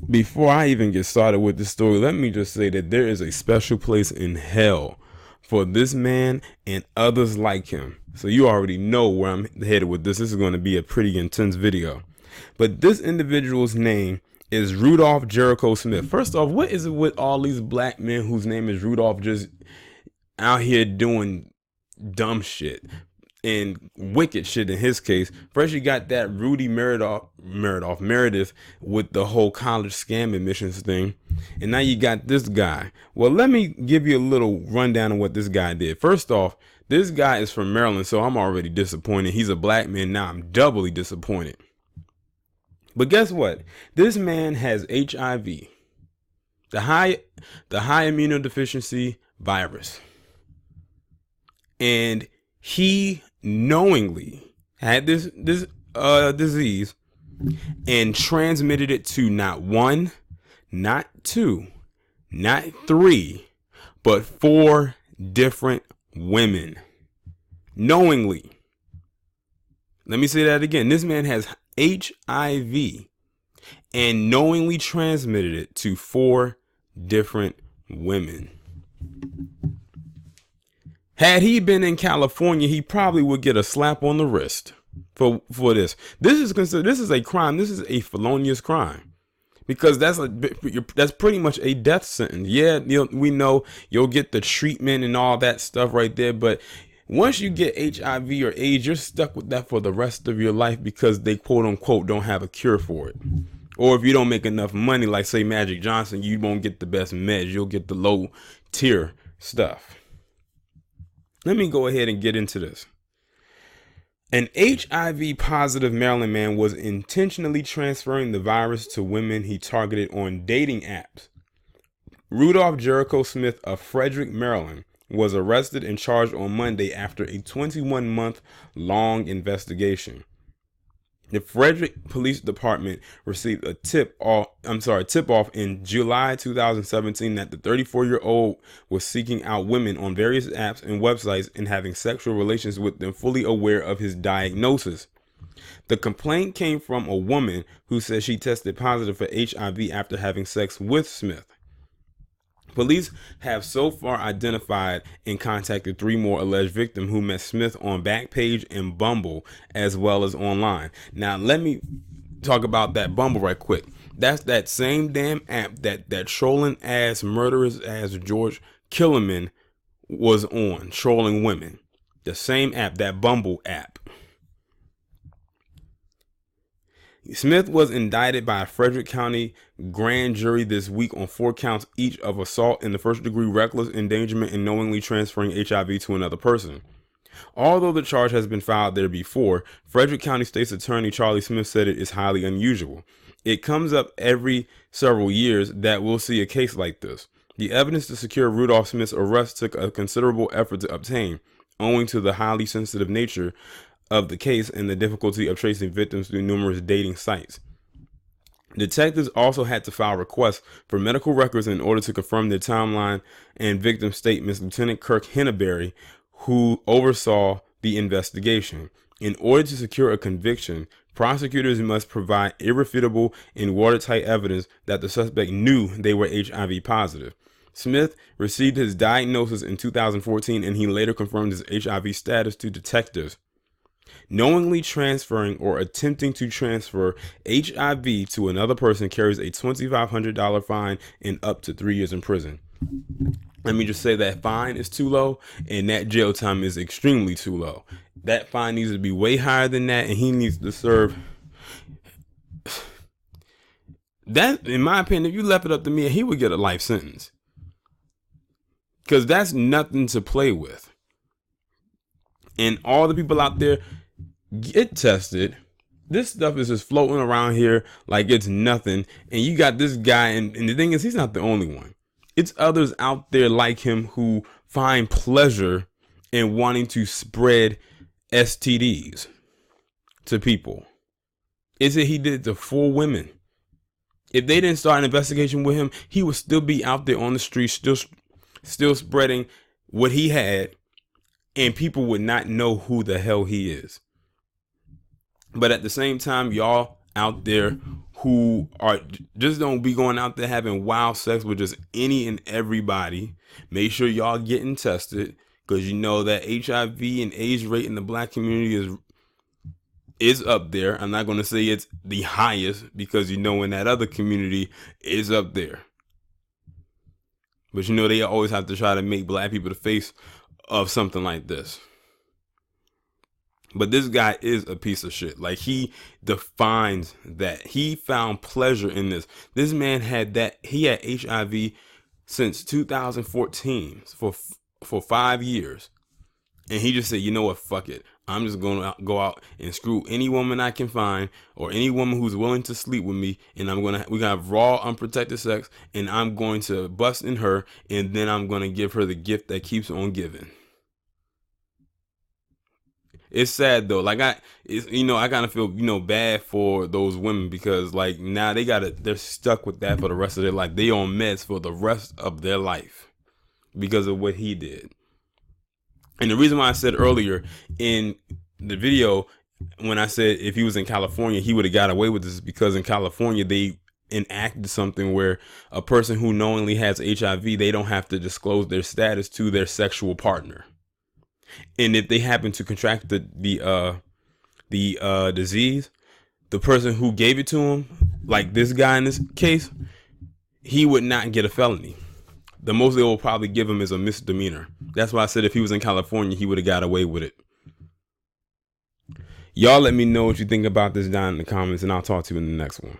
Before I even get started with the story, let me just say that there is a special place in hell for this man and others like him. So you already know where I'm headed with this. This is going to be a pretty intense video. But this individual's name is Rudolph Jericho Smith. First off, what is it with all these black men whose name is Rudolph just out here doing dumb shit and wicked shit in his case? First you got that Rudy Meredith with the whole college scam admissions thing, and now you got this guy. Well, let me give you a little rundown of what this guy did. First off, this guy is from Maryland, so I'm already disappointed. He's a black man. Now I'm doubly disappointed. But guess what? This man has HIV, the high immunodeficiency virus, and he knowingly had this disease and transmitted it to not one, not two, not three, but 4 different women. Knowingly. Let me say that again. This man has HIV and knowingly transmitted it to 4 different women. Had he been in California, he probably would get a slap on the wrist for this. This is a crime. This is a felonious crime, because that's pretty much a death sentence. Yeah, we know you'll get the treatment and all that stuff right there, but once you get HIV or AIDS, you're stuck with that for the rest of your life, because they quote unquote don't have a cure for it. Or if you don't make enough money, like say Magic Johnson, you won't get the best meds. You'll get the low tier stuff. Let me go ahead and get into this. An HIV positive Maryland man was intentionally transferring the virus to women he targeted on dating apps. Rudolph Jericho Smith of Frederick, Maryland, was arrested and charged on Monday after a 21-month-long investigation. The Frederick Police Department received a tip-off in July 2017 that the 34-year-old was seeking out women on various apps and websites and having sexual relations with them, fully aware of his diagnosis. The complaint came from a woman who said she tested positive for HIV after having sex with Smith. Police have so far identified and contacted 3 more alleged victims who met Smith on Backpage and Bumble, as well as online. Now, let me talk about that Bumble right quick. That's that same damn app that trolling ass, murderous ass George Killerman was on, trolling women. The same app, that Bumble app. Smith was indicted by a Frederick County grand jury this week on 4 counts each of assault in the first degree, reckless endangerment, and knowingly transferring HIV to another person. Although the charge has been filed there before, Frederick County State's Attorney Charlie Smith said it is highly unusual. It comes up every several years that we'll see a case like this. The evidence to secure Rudolph Smith's arrest took a considerable effort to obtain, owing to the highly sensitive nature of the case and the difficulty of tracing victims through numerous dating sites. Detectives also had to file requests for medical records in order to confirm their timeline and victim statements. Lieutenant Kirk Henneberry, who oversaw the investigation, in order to secure a conviction, prosecutors must provide irrefutable and watertight evidence that the suspect knew they were HIV positive. Smith received his diagnosis in 2014, and he later confirmed his HIV status to detectives. Knowingly transferring or attempting to transfer HIV to another person carries a $2,500 fine and up to 3 years in prison. Let me just say that fine is too low, and that jail time is extremely too low. That fine needs to be way higher than that, and he needs to serve. That, in my opinion, if you left it up to me, he would get a life sentence. Because that's nothing to play with. And all the people out there, get tested. This stuff is just floating around here like it's nothing. And you got this guy, and the thing is, he's not the only one. It's others out there like him who find pleasure in wanting to spread STDs to people. Is it he did it to 4 women? If they didn't start an investigation with him, he would still be out there on the street, still spreading what he had, and people would not know who the hell he is. But at the same time, y'all out there who are just don't be going out there having wild sex with just any and everybody. Make sure y'all getting tested, because you know that HIV and AIDS rate in the black community is up there. I'm not going to say it's the highest, because you know in that other community is up there. But you know they always have to try to make black people the face of something like this. But this guy is a piece of shit. Like, he defines that. He found pleasure in this. This man had HIV since 2014 for 5 year. And he just said, you know what, fuck it. I'm just going to go out and screw any woman I can find, or any woman who's willing to sleep with me. And we're going to have raw, unprotected sex. And I'm going to bust in her. And then I'm going to give her the gift that keeps on giving. It's sad though. Like, I kind of feel, bad for those women, because like now they're stuck with that for the rest of their life. They on meds for the rest of their life because of what he did. And the reason why I said earlier in the video, when I said if he was in California, he would have got away with this, because in California, they enacted something where a person who knowingly has HIV, they don't have to disclose their status to their sexual partner. And if they happen to contract the disease, the person who gave it to him, like this guy in this case, he would not get a felony. The most they will probably give him is a misdemeanor. That's why I said if he was in California, he would have got away with it. Y'all let me know what you think about this down in the comments, and I'll talk to you in the next one.